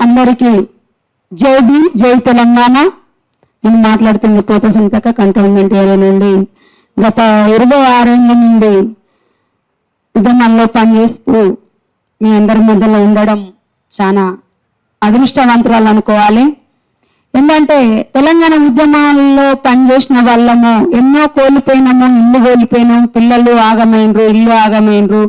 అందరికీ జై భీమ్, జై తెలంగాణ. నేను మాట్లాడుతుంది పోత సంతక కంటోన్మెంట్ ఏరియా నుండి. గత 26 ఏళ్ళ నుండి ఉద్యమంలో పనిచేస్తూ మీ అందరి మధ్యలో ఉండడం చాలా అదృష్టవంతురాలు అనుకోవాలి. ఏంటంటే తెలంగాణ ఉద్యమాల్లో పనిచేసిన వాళ్ళము ఎన్నో కోల్పోయినాము, ఇల్లు కోల్పోయినాము, పిల్లలు ఆగమైనరు, ఇల్లు ఆగమైనరు,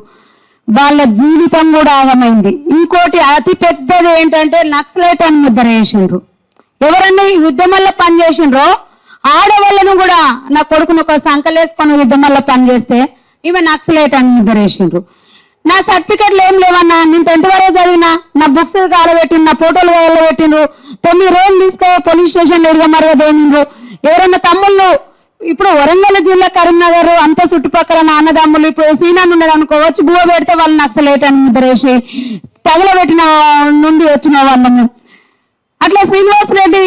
వాళ్ళ జీవితం కూడా ఆగమైంది. ఇంకోటి అతి పెద్దది ఏంటంటే నక్సలైట్ అని ముద్ర వేసిండ్రు. ఎవరన్నా ఈ ఉద్యమాల్లో పనిచేసిండ్రో ఆడవాళ్ళను కూడా, నా కొడుకును ఒక సంకలేసుకొని ఉద్యమాల్లో పనిచేస్తే ఈమె నక్సలైట్ అని ముద్ర వేసిండ్రు. నా సర్టిఫికెట్లు ఏం లేవన్నా, నేను 10th వరకు చదివినా, నా బుక్స్ కాలబెట్టిండ్రు, నా ఫోటోలు కాలబెట్టిండ్రు, 9 రోజులు తీసుకో పోలీస్ స్టేషన్లో ఎరుగమరుగా తోమిండ్రు. ఎవరన్నా తమ్ముళ్ళు ఇప్పుడు వరంగల్ జిల్లా కరీంనగర్ అంత చుట్టుపక్కల అన్నదమ్ములు ఇప్పుడు సీనాన్ని ఉన్నాడు అనుకో, వచ్చి బువ్వ పెడితే వాళ్ళు నక్సలైట్ అని ముద్రేసి తగలబెట్టిన నుండి వచ్చిన వాళ్ళము. అట్లా శ్రీనివాస్ రెడ్డి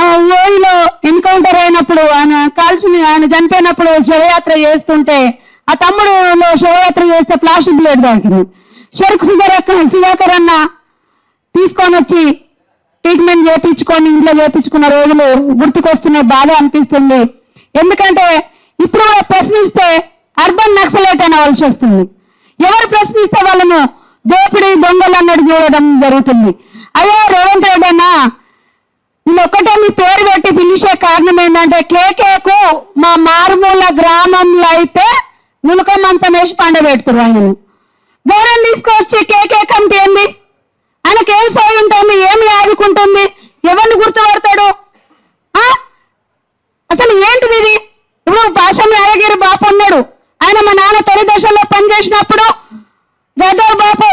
ఓయిలో ఎన్కౌంటర్ అయినప్పుడు ఆయన చనిపోయినప్పుడు శవయాత్ర చేస్తుంటే ఆ తమ్ముడు శవయాత్ర చేస్తే ప్లాస్టిక్ బ్లేడ్ దాకింది. షరుకు సుధాకర్ అన్న తీసుకొని వచ్చి ట్రీట్మెంట్ చేయించుకొని ఇంట్లో చేయించుకున్న రోజులు గుర్తుకొస్తున్న బాధ అనిపిస్తుంది. ఎందుకంటే ఇప్పుడు కూడా ప్రశ్నిస్తే అర్బన్ నక్సలైట్ అనవలసి వస్తుంది. ఎవరు ప్రశ్నిస్తే వాళ్ళను దోపిడీ దొంగలు అన్నట్టు చూడడం జరుగుతుంది. అయ్యో రేవంత్ రెడ్డి అన్న, నేను ఒక్కటే మీ పేరు పెట్టి పిలిచే కారణం ఏంటంటే కేకేకు మా మారుమూల గ్రామంలో అయితే నులక మంచం వేసి పండబెడుతున్నారు. ఆయనను గౌరవం తీసుకొచ్చి కేకే కమిటీ ఏంది, ఆయనకి ఏం సాయి ఉంటుంది, ఏమి ఆదుకుంటుంది, ఎవరిని గుర్తుపడతాడు, అసలు ఏంటిది ఇది? ఇప్పుడు భాషం యాదగిరి బాపు ఉన్నాడు, ఆయన మా నాన్న తొలి దశలో పనిచేసినప్పుడు గద్దర్ బాపు,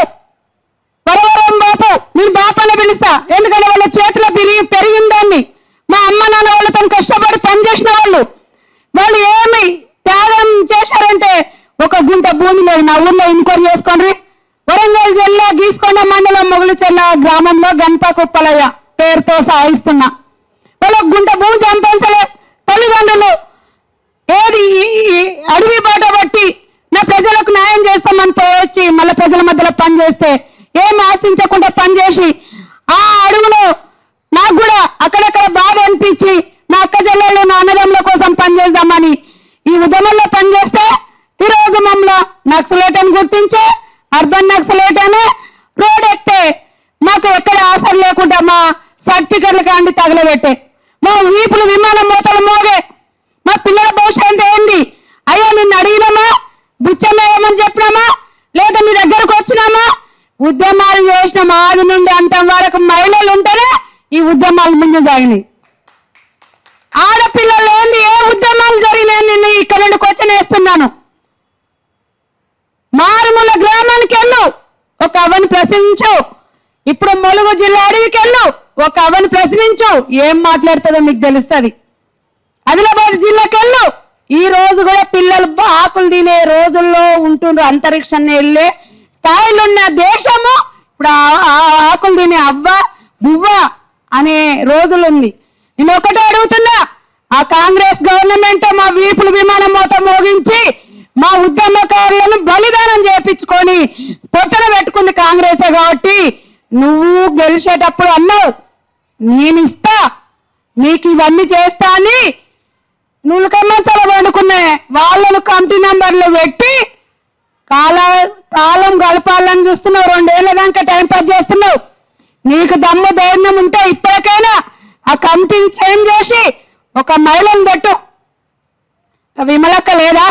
వరవరం బాపు, నేను బాపు అని పిలుస్తా. ఎందుకంటే వాళ్ళ చేతిలో పెరిగిన దాన్ని, మా అమ్మ నాన్న వాళ్ళతో కష్టపడి పనిచేసిన వాళ్ళు ఏమి త్యాగం చేశారంటే ఒక గుంట భూమి లేదు. నా ఊర్లో ఎంక్వైరీ చేసుకోండి. వరంగల్ జిల్లా గీసుకొండ మండలం మొగులుచెల్ల గ్రామంలో గణపకుప్పలయ్య పేరుతో సాగిస్తున్నా. వాళ్ళు గుంట భూమి చంపించలే. తల్లిదండ్రులు ఏది అడవి బాట బట్టి నా ప్రజలకు న్యాయం చేస్తామని పోయొచ్చి మళ్ళీ ప్రజల మధ్యలో పనిచేస్తే ఏం ఆశించకుండా పనిచేసి ఆ అడుగులో నాకు కూడా అక్కడక్కడ బాధ అనిపించి నా అక్క చెల్లెళ్ళు నా అన్నదమ్ముల కోసం పనిచేద్దామని ఈ ఉద్యమంలో పనిచేస్తే ఈరోజు మమ్మల్ని నక్సలైట్ అని గుర్తించి అర్బన్ నక్సలైట్ అని రోడ్ ఎక్కితే మాకు ఎక్కడ ఆసరు లేకుండా మా సర్టిఫికెట్లు కాండి తగలబెట్టే, మా వీపులు విమానం మూతలు మోగే, మా పిల్లల భవిష్యత్తు ఏంది? అయ్యో నిన్ను అడిగినామా, బుచ్చమేయమని చెప్పినామా, లేదా నీ దగ్గరకు వచ్చినామా? ఉద్యమాలు చేసిన ఆది నుండి అంత వరకు మహిళలు ఉంటేనే ఈ ఉద్యమాలు ముందు సాగినాయి. ఆడపిల్లలు ఏంది, ఏ ఉద్యమాలు జరిగినాయి? నిన్ను ఇక్కడ నుండి క్వశ్చన్ వేస్తున్నాను. మారుమూల గ్రామానికి వెళ్ళు, ఒక అవ్వని ప్రశ్నించు. ఇప్పుడు ములుగు జిల్లా అడవికి వెళ్ళు, ఒక అవ్వని ప్రశ్నించు. ఏం మాట్లాడుతుందో మీకు తెలుస్తుంది. ఆదిలాబాద్ జిల్లాకి వెళ్ళు, ఈ రోజు కూడా పిల్లలు ఆకులు తినే రోజుల్లో ఉంటుండ్రు. అంతరిక్షాన్ని వెళ్ళే స్థాయిలో ఉన్న దేశము ఇప్పుడు ఆకులు తినే అవ్వ బువ్వ అనే రోజులు ఉంది. నేను ఒకటే అడుగుతున్నా, ఆ కాంగ్రెస్ గవర్నమెంట్ మా వీపులు విమానం మోత మోగించి మా ఉద్యమకారులను బలిదానం చేపించుకొని పొట్టన పెట్టుకుంది కాంగ్రెసే. కాబట్టి నువ్వు గెలిచేటప్పుడు అన్నావు నేను ఇస్తా, నీకు ఇవన్నీ చేస్తా అని నులకమ్మసలు వండుకునే వాళ్ళను కమిటీ నెంబర్లు పెట్టి కాలం గడపాలని చూస్తున్నావు. 2 ఏళ్ల దాకా టైం పాస్ చేస్తున్నావు. నీకు దమ్ము ధైర్యం ఉంటే ఇప్పటికైనా ఆ కమిటీని చేంజ్ చేసి ఒక మహిళను పెట్టు. విమలక్క లేదా,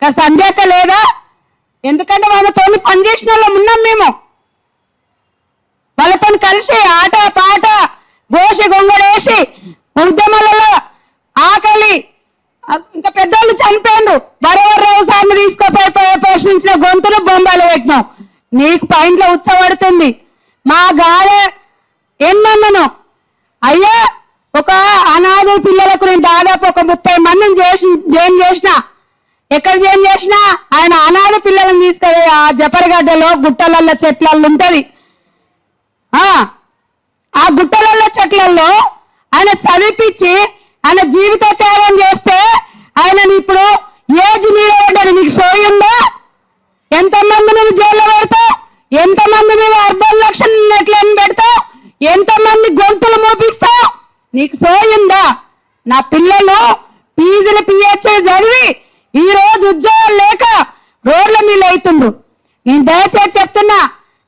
సంధ్యక్క లేదా? ఎందుకంటే వాళ్ళతో పనిచేసిన వాళ్ళం ఉన్నాం మేము. వాళ్ళతో కలిసి ఆట పాట గోసి గొంగడేసి ఉద్యమాలలో ఆకలి ఇంకా పెద్దోళ్ళు చనిపోయిండు. బరవరావు సార్ని తీసుకుపోయి ప్రశ్నించిన గొంతులు బొంబాలు పెట్టినాం. నీకు పైంట్లో ఉచ్చబడుతుంది. మా గాలే ఎన్నన్నాను అయ్యా, ఒక అనాథ పిల్లలకు నేను దాదాపు ఒక 30 మందిని జాయిన్ చేసిన. ఎక్కడ జాయిన్ చేసినా ఆయన అనాథ పిల్లలను తీసుకెళ్ళి ఆ జపరగడ్డలో గుట్టలల్లో చెట్లల్లో ఉంటది. ఆ గుట్టలల్లో చెట్లల్లో ఆయన చదివిపించి ఆయన జీవిత త్యాగం చేస్తే ఆయనని ఇప్పుడు ఏజ్ మీద పడ్డాడు. నీకు సోయుందా? ఎంతమంది నువ్వు జైల్లో పెడతావు? ఎంతమంది మీద అర్బన్ లక్ష్యం ఎట్లా పెడతావు? ఎంతమంది గొంతులు మోపిస్తావు? నీకు సోయిందా? నా పిల్లలు పీజీలు పిహెచ్ఐ చదివి ఈ రోజు ఉద్యోగాలు లేక రోడ్ల మీద అవుతుండ్రు. నేను దయచేసి చెప్తున్నా,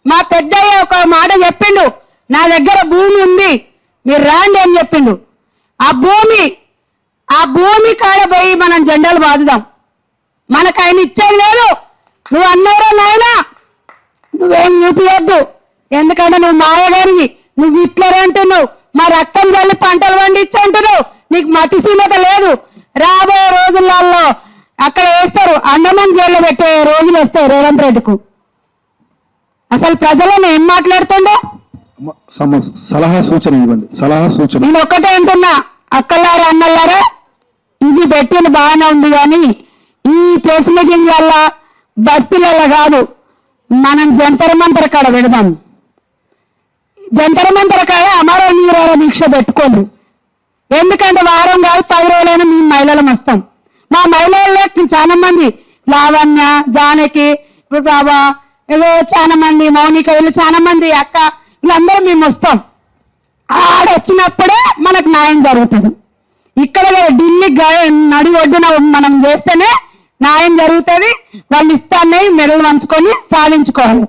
మా పెద్దయ్య ఒక మాట చెప్పిండు, నా దగ్గర భూమి ఉంది మీరు రాండి అని చెప్పిండు. ఆ భూమి కాడ పోయి మనం జెండాలు బాదుదాం. మనకు ఆయన ఇచ్చేది లేదు. నువ్వు అన్నారా నాయన, నువ్వేం చూపించద్దు, ఎందుకంటే నువ్వు మాయగారివి, నువ్వు ఇట్లరే అంటున్నావు, మా రక్తం చల్లి పంటలు పండించి అంటున్నావు, నీకు మతి సీమత లేదు. రాబోయే రోజులలో అక్కడ వేస్తారు, అండమాన్ జైల్లో పెట్టే రోజులు వస్తాయి రేవంత్ రెడ్డికు. అసలు ప్రజలను ఏం మాట్లాడుతుండో సలహా సూచన ఇవ్వండి. సలహా సూచన నేను ఒక్కటే అంటున్నా, అక్కలారా అన్నలారా, ఇది పెట్టిన బాగానే ఉంది, కానీ ఈ ప్రెస్ మీటింగ్ వల్ల బస్తీలలో కాదు, మనం జంతర్ మంతర్ కాడ పెడదాం. జంతర్ మంతర్ కాడ అమర నీరాల దీక్ష పెట్టుకోండి. ఎందుకంటే వారం కాదు 10 రోజులైనా మేము మహిళలం వస్తాం. మా మహిళల్లో చాలా మంది, లావణ్య, జానకి, ఇప్పుడు బాబా, ఏదో చాలా మంది, మౌనిక, వీళ్ళు చాలా మంది, అక్క, వీళ్ళందరూ మేము వస్తాం. ఆడొచ్చినప్పుడే మనకు న్యాయం జరుగుతుంది. ఇక్కడ ఢిల్లీ నడి ఒడ్డున మనం చేస్తేనే న్యాయం జరుగుతుంది. వాళ్ళు ఇస్తానే మెడలు వంచుకొని సాధించుకోవాలి.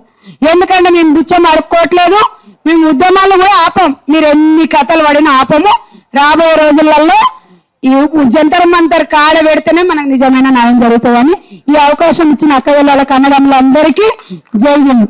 ఎందుకంటే మేము బిచ్చం అడుక్కోవట్లేదు, మేము ఉద్యమాలు కూడా ఆపం. మీరు ఎన్ని కథలు పడినా ఆపము. రాబోయే రోజులలో ఈ జంతర్ మంతర్ కాడ పెడితేనే మనకు నిజమైన న్యాయం జరుగుతుందని ఈ అవకాశం ఇచ్చిన అక్క వాళ్ళ కన్నడంలో అందరికీ జై హింద్.